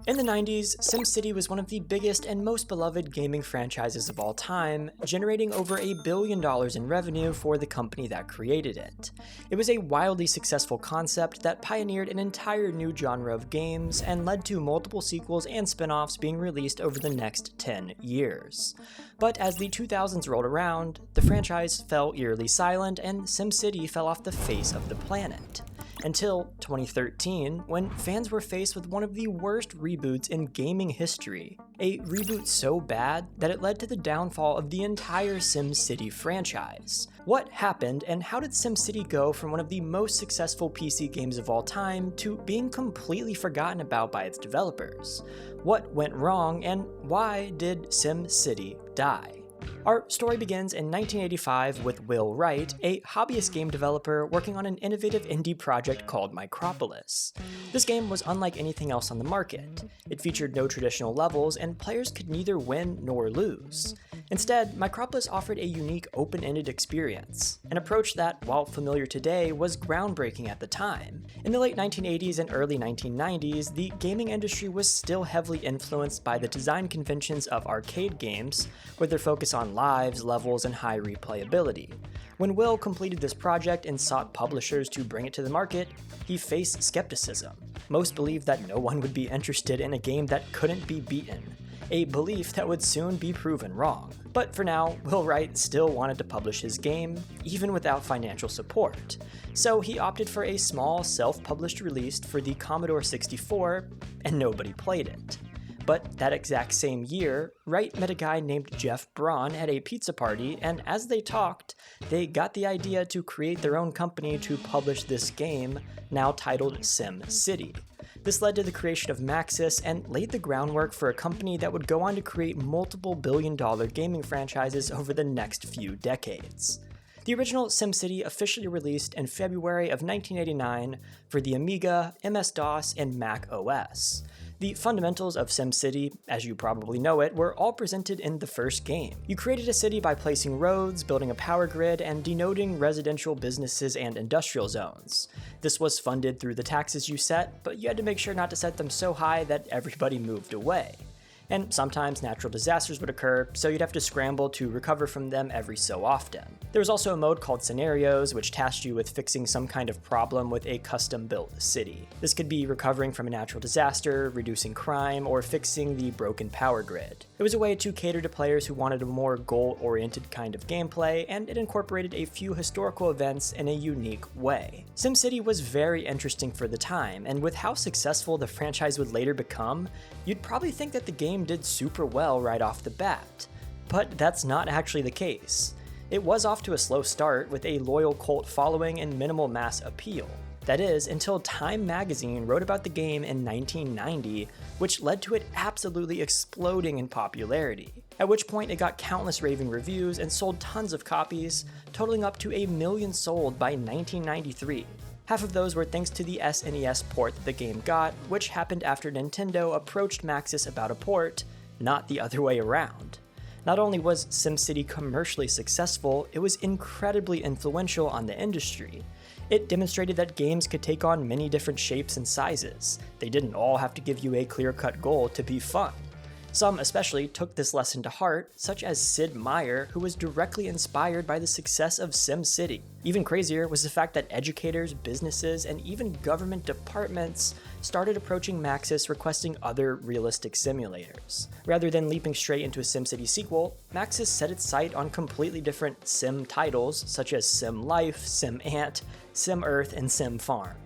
In the 90s, SimCity was one of the biggest and most beloved gaming franchises of all time, generating over $1 billion in revenue for the company that created it. It was a wildly successful concept that pioneered an entire new genre of games and led to multiple sequels and spin-offs being released over the next 10 years. But as the 2000s rolled around, the franchise fell eerily silent and SimCity fell off the face of the planet. Until 2013, when fans were faced with one of the worst reboots in gaming history. A reboot so bad that it led to the downfall of the entire SimCity franchise. What happened, and how did SimCity go from one of the most successful PC games of all time to being completely forgotten about by its developers? What went wrong, and why did SimCity die? Our story begins in 1985 with Will Wright, a hobbyist game developer working on an innovative indie project called Micropolis. This game was unlike anything else on the market. It featured no traditional levels, and players could neither win nor lose. Instead, Micropolis offered a unique open-ended experience, an approach that, while familiar today, was groundbreaking at the time. In the late 1980s and early 1990s, the gaming industry was still heavily influenced by the design conventions of arcade games, with their focus on lives, levels, and high replayability. When Will completed this project and sought publishers to bring it to the market, he faced skepticism. Most believed that no one would be interested in a game that couldn't be beaten, a belief that would soon be proven wrong. But for now, Will Wright still wanted to publish his game, even without financial support. So he opted for a small, self-published release for the Commodore 64, and nobody played it. But that exact same year, Wright met a guy named Jeff Braun at a pizza party, and as they talked, they got the idea to create their own company to publish this game, now titled SimCity. This led to the creation of Maxis and laid the groundwork for a company that would go on to create multiple billion-dollar gaming franchises over the next few decades. The original SimCity officially released in February of 1989 for the Amiga, MS-DOS, and Mac OS. The fundamentals of SimCity, as you probably know it, were all presented in the first game. You created a city by placing roads, building a power grid, and denoting residential businesses and industrial zones. This was funded through the taxes you set, but you had to make sure not to set them so high that everybody moved away. And sometimes natural disasters would occur, so you'd have to scramble to recover from them every so often. There was also a mode called Scenarios, which tasked you with fixing some kind of problem with a custom-built city. This could be recovering from a natural disaster, reducing crime, or fixing the broken power grid. It was a way to cater to players who wanted a more goal-oriented kind of gameplay, and it incorporated a few historical events in a unique way. SimCity was very interesting for the time, and with how successful the franchise would later become, you'd probably think that the game did super well right off the bat. But that's not actually the case. It was off to a slow start with a loyal cult following and minimal mass appeal. That is, until Time magazine wrote about the game in 1990, which led to it absolutely exploding in popularity. At which point it got countless raving reviews and sold tons of copies, totaling up to 1 million sold by 1993. Half of those were thanks to the SNES port the game got, which happened after Nintendo approached Maxis about a port, not the other way around. Not only was SimCity commercially successful, it was incredibly influential on the industry. It demonstrated that games could take on many different shapes and sizes. They didn't all have to give you a clear-cut goal to be fun. Some especially took this lesson to heart, such as Sid Meier, who was directly inspired by the success of SimCity. Even crazier was the fact that educators, businesses, and even government departments started approaching Maxis requesting other realistic simulators. Rather than leaping straight into a SimCity sequel, Maxis set its sight on completely different Sim titles, such as Sim Life, Sim Ant, Sim Earth, and Sim Farm.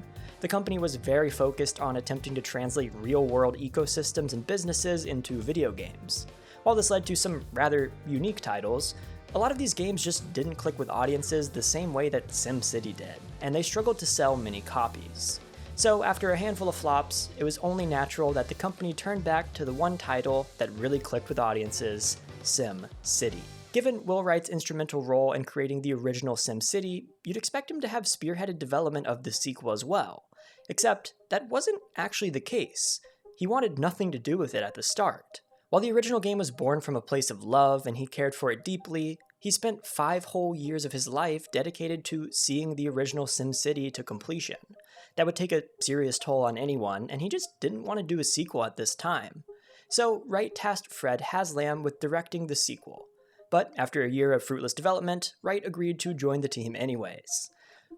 The company was very focused on attempting to translate real-world ecosystems and businesses into video games. While this led to some rather unique titles, a lot of these games just didn't click with audiences the same way that SimCity did, and they struggled to sell many copies. So after a handful of flops, it was only natural that the company turned back to the one title that really clicked with audiences, SimCity. Given Will Wright's instrumental role in creating the original SimCity, you'd expect him to have spearheaded development of the sequel as well. Except that wasn't actually the case. He wanted nothing to do with it at the start. While the original game was born from a place of love and he cared for it deeply, He spent 5 whole years of his life dedicated to seeing the original SimCity to completion. That would take a serious toll on anyone, and he just didn't want to do a sequel at this time. So Wright tasked Fred Haslam with directing the sequel. But after a year of fruitless development, Wright agreed to join the team anyways.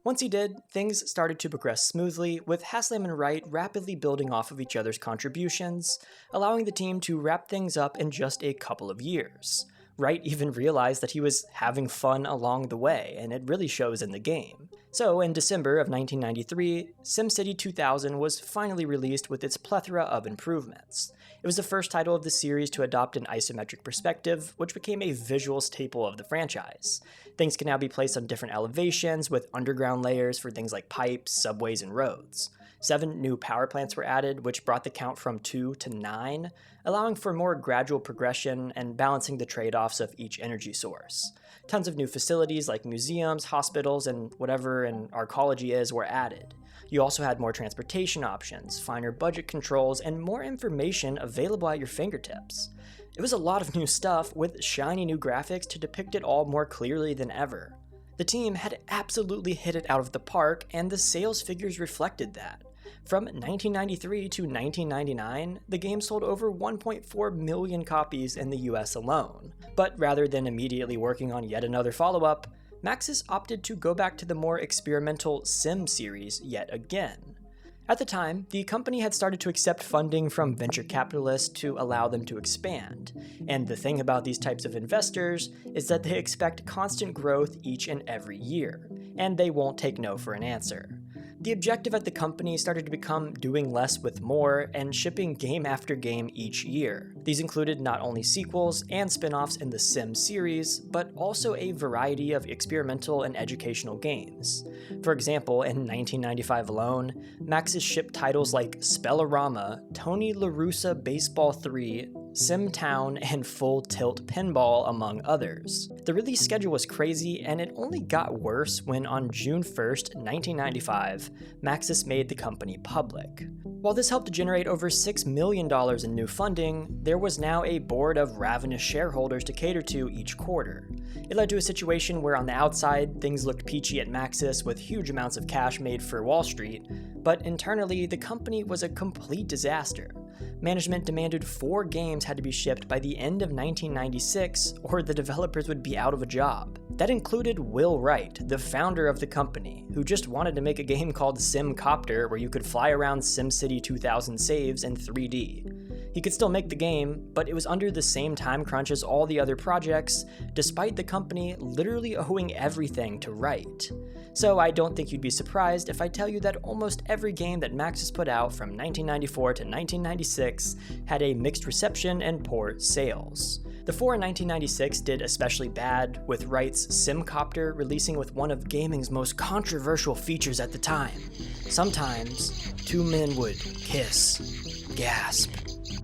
Once he did, things started to progress smoothly, with Haslam and Wright rapidly building off of each other's contributions, allowing the team to wrap things up in just a couple of years. Wright even realized that he was having fun along the way, and it really shows in the game. So in December of 1993, SimCity 2000 was finally released with its plethora of improvements. It was the first title of the series to adopt an isometric perspective, which became a visual staple of the franchise. Things can now be placed on different elevations, with underground layers for things like pipes, subways, and roads. 7 new power plants were added, which brought the count from 2 to 9, allowing for more gradual progression and balancing the trade-offs of each energy source. Tons of new facilities like museums, hospitals, and whatever an arcology is were added. You also had more transportation options, finer budget controls, and more information available at your fingertips. It was a lot of new stuff, with shiny new graphics to depict it all more clearly than ever. The team had absolutely hit it out of the park, and the sales figures reflected that. From 1993 to 1999, the game sold over 1.4 million copies in the US alone. But rather than immediately working on yet another follow-up, Maxis opted to go back to the more experimental Sim series yet again. At the time, the company had started to accept funding from venture capitalists to allow them to expand. And the thing about these types of investors is that they expect constant growth each and every year, and they won't take no for an answer. The objective at the company started to become doing less with more and shipping game after game each year. These included not only sequels and spin-offs in the Sim series, but also a variety of experimental and educational games. For example, in 1995 alone, Maxis shipped titles like Spellorama, Tony La Russa Baseball 3, SimTown, and Full Tilt Pinball, among others. The release schedule was crazy, and it only got worse when on June 1st, 1995, Maxis made the company public. While this helped to generate over $6 million in new funding, there was now a board of ravenous shareholders to cater to each quarter. It led to a situation where on the outside, things looked peachy at Maxis with huge amounts of cash made for Wall Street, but internally, the company was a complete disaster. Management demanded 4 games had to be shipped by the end of 1996, or the developers would be out of a job. That included Will Wright, the founder of the company, who just wanted to make a game called SimCopter where you could fly around SimCity 2000 saves in 3D. He could still make the game, but it was under the same time crunch as all the other projects, despite the company literally owing everything to Wright. So I don't think you'd be surprised if I tell you that almost every game that Maxis put out from 1994 to 1996 had a mixed reception and poor sales. The 4 in 1996 did especially bad, with Wright's SimCopter releasing with one of gaming's most controversial features at the time. Sometimes, 2 men would kiss, gasp.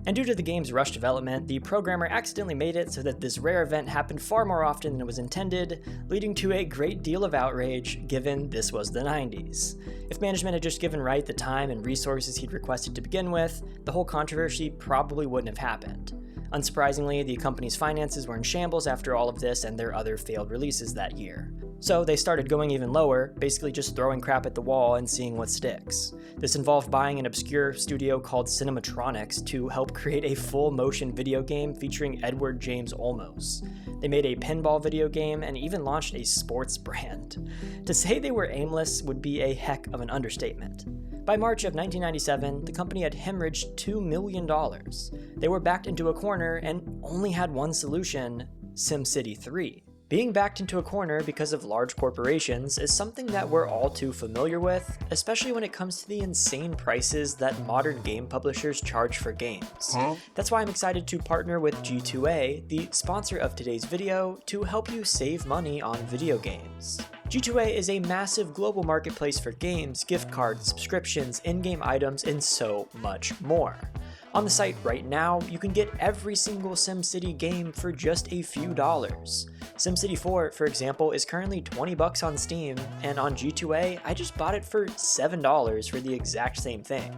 And due to the game's rush development, the programmer accidentally made it so that this rare event happened far more often than it was intended, leading to a great deal of outrage, given this was the 90s. If management had just given Wright the time and resources he'd requested to begin with, the whole controversy probably wouldn't have happened. Unsurprisingly, the company's finances were in shambles after all of this and their other failed releases that year. So they started going even lower, basically just throwing crap at the wall and seeing what sticks. This involved buying an obscure studio called Cinematronics to help create a full-motion video game featuring Edward James Olmos. They made a pinball video game and even launched a sports brand. To say they were aimless would be a heck of an understatement. By March of 1997, the company had hemorrhaged $2 million. They were backed into a corner and only had one solution: SimCity 3. Being backed into a corner because of large corporations is something that we're all too familiar with, especially when it comes to the insane prices that modern game publishers charge for games. That's why I'm excited to partner with G2A, the sponsor of today's video, to help you save money on video games. G2A is a massive global marketplace for games, gift cards, subscriptions, in-game items, and so much more. On the site right now, you can get every single SimCity game for just a few dollars. SimCity 4, for example, is currently $20 on Steam, and on G2A, I just bought it for $7 for the exact same thing.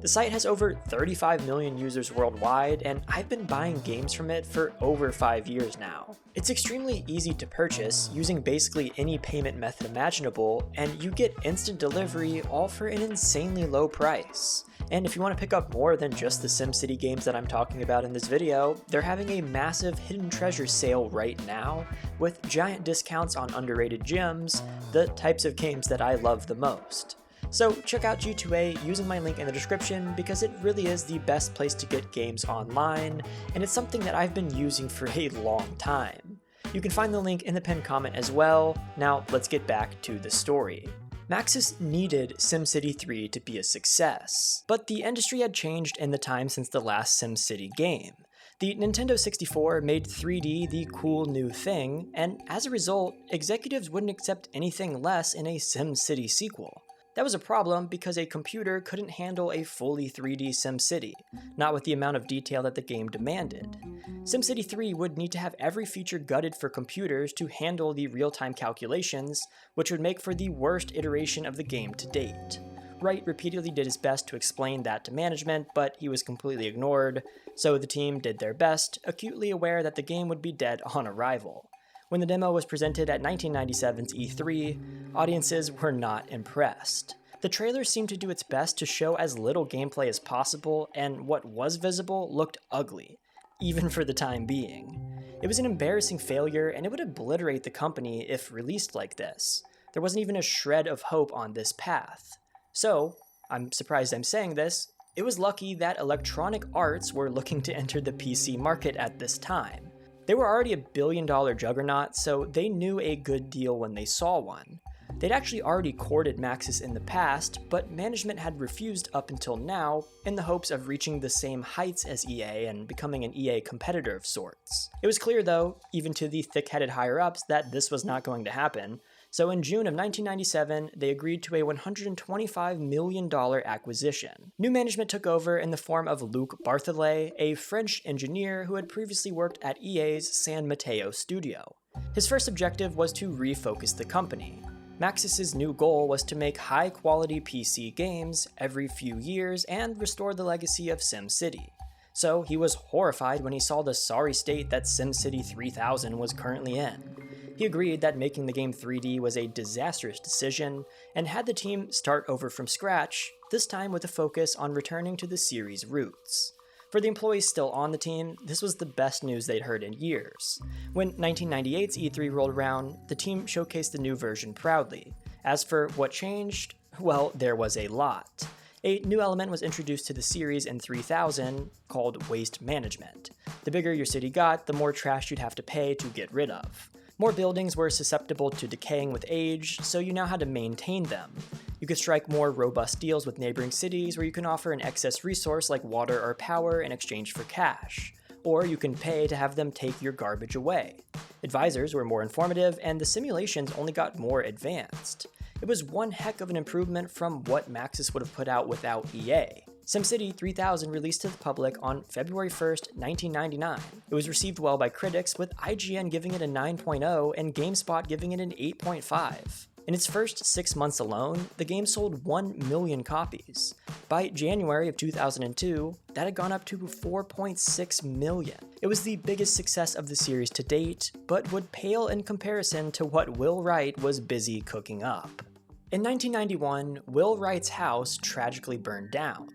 The site has over 35 million users worldwide, and I've been buying games from it for over 5 years now. It's extremely easy to purchase, using basically any payment method imaginable, and you get instant delivery all for an insanely low price. And if you want to pick up more than just the SimCity games that I'm talking about in this video, they're having a massive hidden treasure sale right now, with giant discounts on underrated gems, the types of games that I love the most. So check out G2A using my link in the description because it really is the best place to get games online, and it's something that I've been using for a long time. You can find the link in the pinned comment as well. Now let's get back to the story. Maxis needed SimCity 3 to be a success, but the industry had changed in the time since the last SimCity game. The Nintendo 64 made 3D the cool new thing, and as a result, executives wouldn't accept anything less in a SimCity sequel. That was a problem because a computer couldn't handle a fully 3D SimCity, not with the amount of detail that the game demanded. SimCity 3 would need to have every feature gutted for computers to handle the real-time calculations, which would make for the worst iteration of the game to date. Wright repeatedly did his best to explain that to management, but he was completely ignored, so the team did their best, acutely aware that the game would be dead on arrival. When the demo was presented at 1997's E3, audiences were not impressed. The trailer seemed to do its best to show as little gameplay as possible, and what was visible looked ugly, even for the time being. It was an embarrassing failure, and it would obliterate the company if released like this. There wasn't even a shred of hope on this path. So, I'm surprised I'm saying this, it was lucky that Electronic Arts were looking to enter the PC market at this time. They were already a billion-dollar juggernaut, so they knew a good deal when they saw one. They'd actually already courted Maxis in the past, but management had refused up until now in the hopes of reaching the same heights as EA and becoming an EA competitor of sorts. It was clear though, even to the thick-headed higher-ups, that this was not going to happen, so in June of 1997, they agreed to a $125 million acquisition. New management took over in the form of Luc Barthollet, a French engineer who had previously worked at EA's San Mateo studio. His first objective was to refocus the company. Maxis' new goal was to make high-quality PC games every few years and restore the legacy of SimCity. So he was horrified when he saw the sorry state that SimCity 3000 was currently in. He agreed that making the game 3D was a disastrous decision, and had the team start over from scratch, this time with a focus on returning to the series' roots. For the employees still on the team, this was the best news they'd heard in years. When 1998's E3 rolled around, the team showcased the new version proudly. As for what changed, well, there was a lot. A new element was introduced to the series in 3000 called waste management. The bigger your city got, the more trash you'd have to pay to get rid of. More buildings were susceptible to decaying with age, so you now had to maintain them. You could strike more robust deals with neighboring cities where you can offer an excess resource like water or power in exchange for cash, or you can pay to have them take your garbage away. Advisors were more informative, and the simulations only got more advanced. It was one heck of an improvement from what Maxis would have put out without EA. SimCity 3000 released to the public on February 1st, 1999. It was received well by critics, with IGN giving it a 9.0 and GameSpot giving it an 8.5. In its first 6 months alone, the game sold 1 million copies. By January of 2002, that had gone up to 4.6 million. It was the biggest success of the series to date, but would pale in comparison to what Will Wright was busy cooking up. In 1991, Will Wright's house tragically burned down.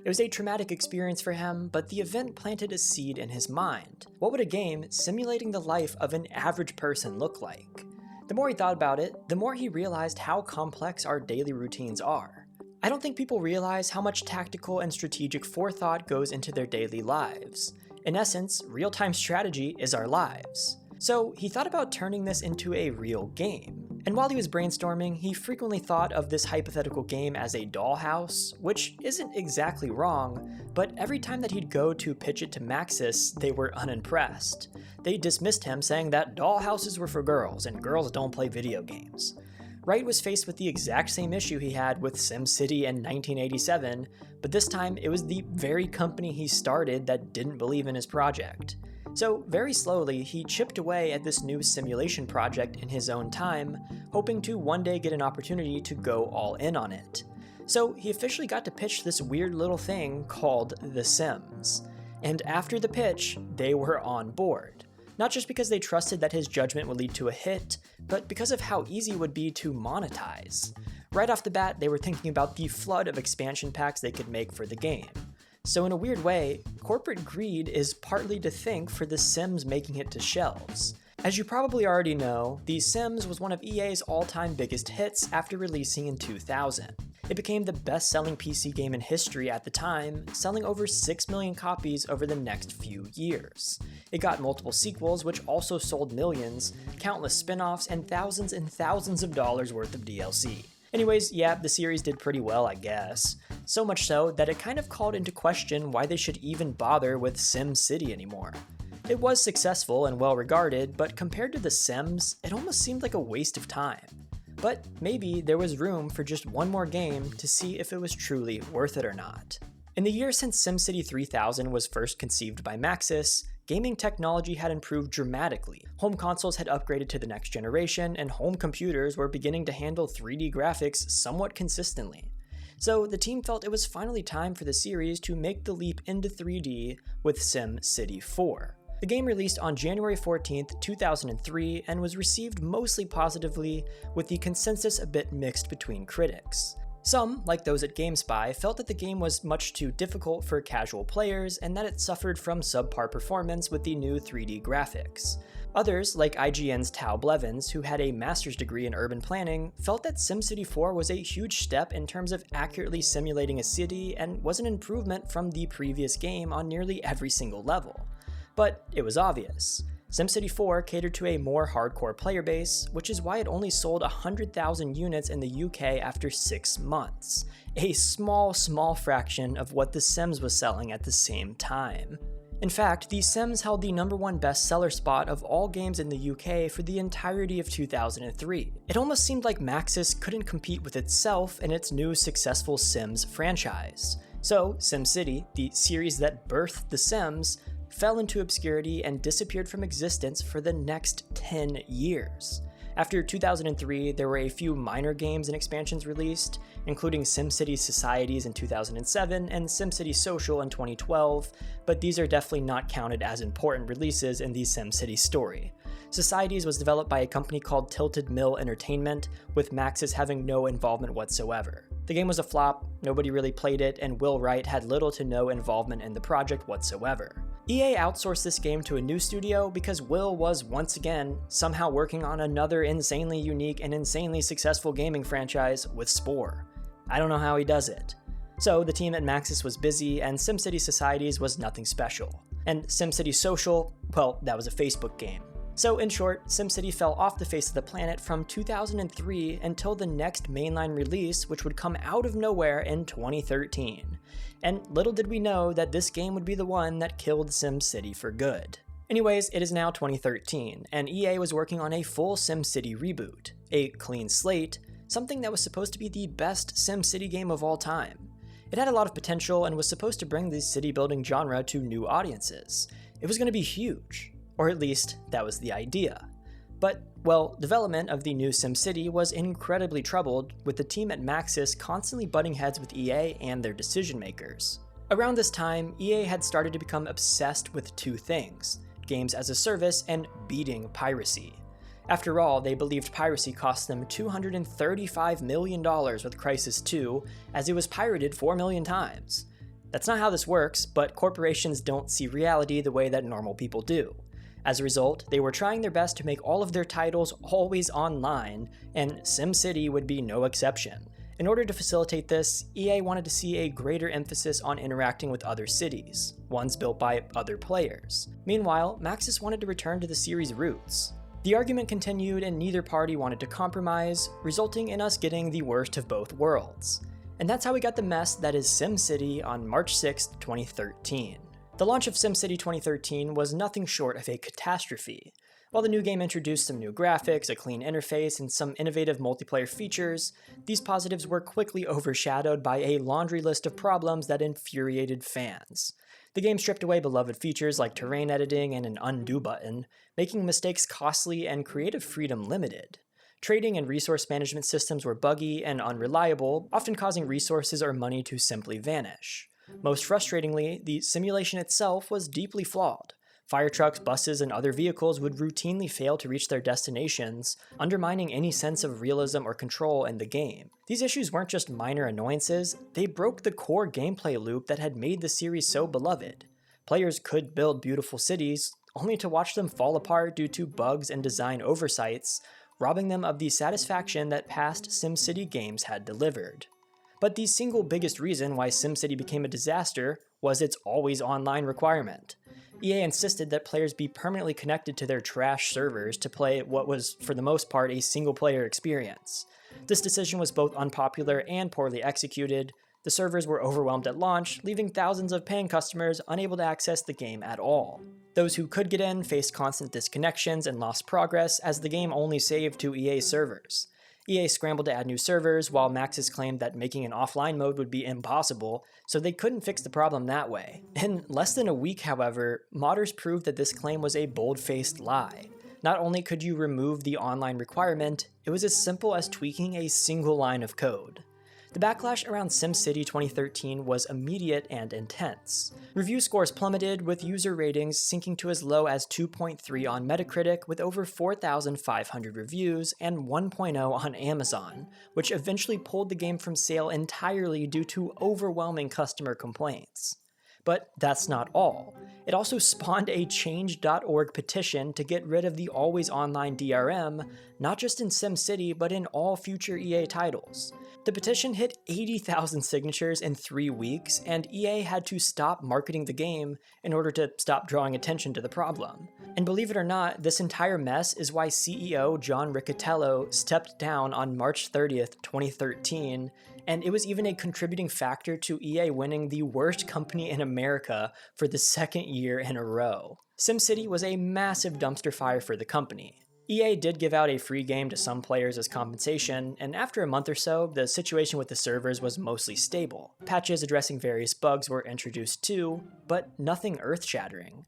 It was a traumatic experience for him, but the event planted a seed in his mind. What would a game simulating the life of an average person look like? The more he thought about it, the more he realized how complex our daily routines are. I don't think people realize how much tactical and strategic forethought goes into their daily lives. In essence, real-time strategy is our lives. So he thought about turning this into a real game. And while he was brainstorming, he frequently thought of this hypothetical game as a dollhouse, which isn't exactly wrong, but every time that he'd go to pitch it to Maxis, they were unimpressed. They dismissed him, saying that dollhouses were for girls, and girls don't play video games. Wright was faced with the exact same issue he had with SimCity in 1987, but this time it was the very company he started that didn't believe in his project. So very slowly, he chipped away at this new simulation project in his own time, hoping to one day get an opportunity to go all in on it. So he officially got to pitch this weird little thing called The Sims. And after the pitch, they were on board. Not just because they trusted that his judgment would lead to a hit, but because of how easy it would be to monetize. Right off the bat, they were thinking about the flood of expansion packs they could make for the game. So in a weird way, corporate greed is partly to thank for The Sims making it to shelves. As you probably already know, The Sims was one of EA's all-time biggest hits after releasing in 2000. It became the best-selling PC game in history at the time, selling over 6 million copies over the next few years. It got multiple sequels, which also sold millions, countless spin-offs, and thousands of dollars worth of DLC. Anyways, yeah, the series did pretty well, I guess. So much so that it kind of called into question why they should even bother with SimCity anymore. It was successful and well regarded, but compared to The Sims, it almost seemed like a waste of time. But maybe there was room for just one more game to see if it was truly worth it or not. In the years since SimCity 3000 was first conceived by Maxis, gaming technology had improved dramatically. Home consoles had upgraded to the next generation, and home computers were beginning to handle 3D graphics somewhat consistently. So the team felt it was finally time for the series to make the leap into 3D with SimCity 4. The game released on January 14th, 2003, and was received mostly positively, with the consensus a bit mixed between critics. Some, like those at GameSpy, felt that the game was much too difficult for casual players and that it suffered from subpar performance with the new 3D graphics. Others, like IGN's Tao Blevins, who had a master's degree in urban planning, felt that SimCity 4 was a huge step in terms of accurately simulating a city and was an improvement from the previous game on nearly every single level. But it was obvious. SimCity 4 catered to a more hardcore player base, which is why it only sold 100,000 units in the UK after 6 months. A small fraction of what The Sims was selling at the same time. In fact, The Sims held the #1 bestseller spot of all games in the UK for the entirety of 2003. It almost seemed like Maxis couldn't compete with itself in its new successful Sims franchise. So, SimCity, the series that birthed The Sims, fell into obscurity and disappeared from existence for the next 10 years. After 2003, there were a few minor games and expansions released, including SimCity Societies in 2007 and SimCity Social in 2012, but these are definitely not counted as important releases in the SimCity story. Societies was developed by a company called Tilted Mill Entertainment, with Maxis having no involvement whatsoever. The game was a flop, nobody really played it, and Will Wright had little to no involvement in the project whatsoever. EA outsourced this game to a new studio because Will was once again somehow working on another insanely unique and insanely successful gaming franchise with Spore. I don't know how he does it. So the team at Maxis was busy, and SimCity Societies was nothing special. And SimCity Social, well, that was a Facebook game. So in short, SimCity fell off the face of the planet from 2003 until the next mainline release, which would come out of nowhere in 2013. And little did we know that this game would be the one that killed SimCity for good. Anyways, it is now 2013, and EA was working on a full SimCity reboot, a clean slate, something that was supposed to be the best SimCity game of all time. It had a lot of potential and was supposed to bring the city building genre to new audiences. It was going to be huge. Or at least, that was the idea. But, well, development of the new SimCity was incredibly troubled, with the team at Maxis constantly butting heads with EA and their decision makers. Around this time, EA had started to become obsessed with two things: games as a service and beating piracy. After all, they believed piracy cost them $235 million with Crysis 2, as it was pirated 4 million times. That's not how this works, but corporations don't see reality the way that normal people do. As a result, they were trying their best to make all of their titles always online, and SimCity would be no exception. In order to facilitate this, EA wanted to see a greater emphasis on interacting with other cities, ones built by other players. Meanwhile, Maxis wanted to return to the series' roots. The argument continued and neither party wanted to compromise, resulting in us getting the worst of both worlds. And that's how we got the mess that is SimCity on March 6, 2013. The launch of SimCity 2013 was nothing short of a catastrophe. While the new game introduced some new graphics, a clean interface, and some innovative multiplayer features, these positives were quickly overshadowed by a laundry list of problems that infuriated fans. The game stripped away beloved features like terrain editing and an undo button, making mistakes costly and creative freedom limited. Trading and resource management systems were buggy and unreliable, often causing resources or money to simply vanish. Most frustratingly, the simulation itself was deeply flawed. Fire trucks, buses, and other vehicles would routinely fail to reach their destinations, undermining any sense of realism or control in the game. These issues weren't just minor annoyances, they broke the core gameplay loop that had made the series so beloved. Players could build beautiful cities, only to watch them fall apart due to bugs and design oversights, robbing them of the satisfaction that past SimCity games had delivered. But the single biggest reason why SimCity became a disaster was its always online requirement. EA insisted that players be permanently connected to their trash servers to play what was, for the most part, a single-player experience. This decision was both unpopular and poorly executed. The servers were overwhelmed at launch, leaving thousands of paying customers unable to access the game at all. Those who could get in faced constant disconnections and lost progress, as the game only saved to EA servers. EA scrambled to add new servers, while Maxis claimed that making an offline mode would be impossible, so they couldn't fix the problem that way. In less than a week, however, modders proved that this claim was a bold-faced lie. Not only could you remove the online requirement, it was as simple as tweaking a single line of code. The backlash around SimCity 2013 was immediate and intense. Review scores plummeted, with user ratings sinking to as low as 2.3 on Metacritic, with over 4,500 reviews, and 1.0 on Amazon, which eventually pulled the game from sale entirely due to overwhelming customer complaints. But that's not all. It also spawned a change.org petition to get rid of the always online DRM, not just in SimCity, but in all future EA titles. The petition hit 80,000 signatures in 3 weeks, and EA had to stop marketing the game in order to stop drawing attention to the problem. And believe it or not, this entire mess is why CEO John Riccitiello stepped down on March 30th, 2013, and it was even a contributing factor to EA winning the worst company in America for the second year in a row. SimCity was a massive dumpster fire for the company. EA did give out a free game to some players as compensation, and after a month or so, the situation with the servers was mostly stable. Patches addressing various bugs were introduced too, but nothing earth-shattering.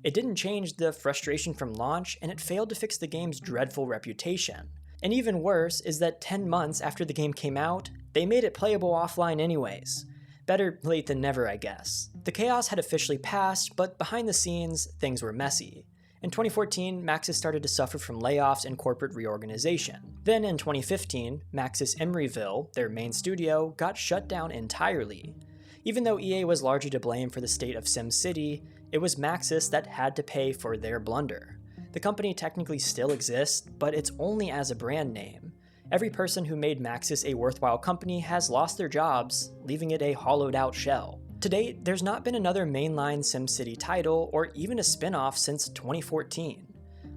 It didn't change the frustration from launch, and it failed to fix the game's dreadful reputation. And even worse is that 10 months after the game came out, they made it playable offline anyways. Better late than never, I guess. The chaos had officially passed, but behind the scenes, things were messy. In 2014, Maxis started to suffer from layoffs and corporate reorganization. Then in 2015, Maxis Emeryville, their main studio, got shut down entirely. Even though EA was largely to blame for the state of SimCity, it was Maxis that had to pay for their blunder. The company technically still exists, but it's only as a brand name. Every person who made Maxis a worthwhile company has lost their jobs, leaving it a hollowed-out shell. To date, there's not been another mainline SimCity title or even a spin-off since 2014.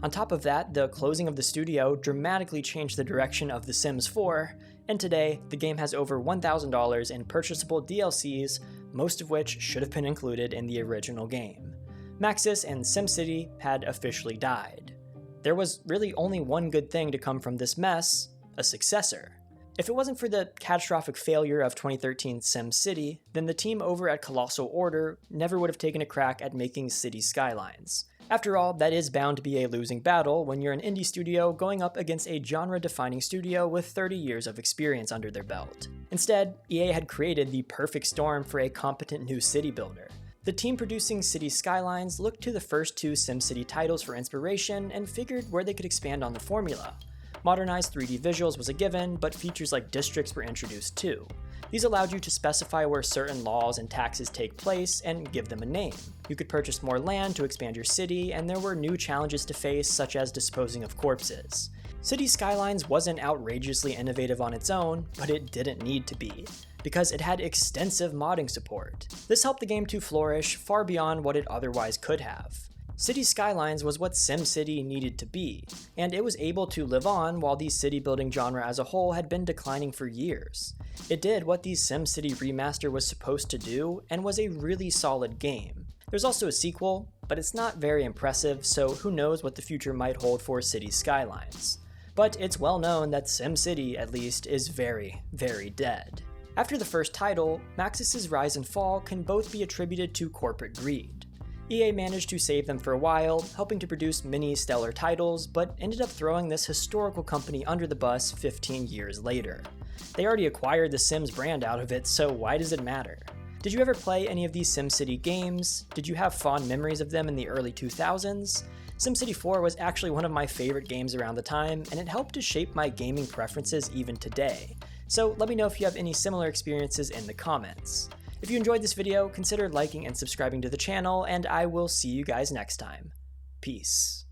On top of that, the closing of the studio dramatically changed the direction of The Sims 4, and today, the game has over $1,000 in purchasable DLCs, most of which should have been included in the original game. Maxis and SimCity had officially died. There was really only one good thing to come from this mess: a successor. If it wasn't for the catastrophic failure of 2013's SimCity, then the team over at Colossal Order never would have taken a crack at making City Skylines. After all, that is bound to be a losing battle when you're an indie studio going up against a genre-defining studio with 30 years of experience under their belt. Instead, EA had created the perfect storm for a competent new city builder. The team producing City Skylines looked to the first two SimCity titles for inspiration and figured where they could expand on the formula. Modernized 3D visuals was a given, but features like districts were introduced too. These allowed you to specify where certain laws and taxes take place and give them a name. You could purchase more land to expand your city, and there were new challenges to face, such as disposing of corpses. City Skylines wasn't outrageously innovative on its own, but it didn't need to be, because it had extensive modding support. This helped the game to flourish far beyond what it otherwise could have. City Skylines was what SimCity needed to be, and it was able to live on while the city building genre as a whole had been declining for years. It did what the SimCity remaster was supposed to do, and was a really solid game. There's also a sequel, but it's not very impressive, so who knows what the future might hold for City Skylines. But it's well known that SimCity, at least, is very, very dead. After the first title, Maxis' rise and fall can both be attributed to corporate greed. EA managed to save them for a while, helping to produce many stellar titles, but ended up throwing this historical company under the bus 15 years later. They already acquired the Sims brand out of it, so why does it matter? Did you ever play any of these SimCity games? Did you have fond memories of them in the early 2000s? SimCity 4 was actually one of my favorite games around the time, and it helped to shape my gaming preferences even today. So let me know if you have any similar experiences in the comments. If you enjoyed this video, consider liking and subscribing to the channel, and I will see you guys next time. Peace.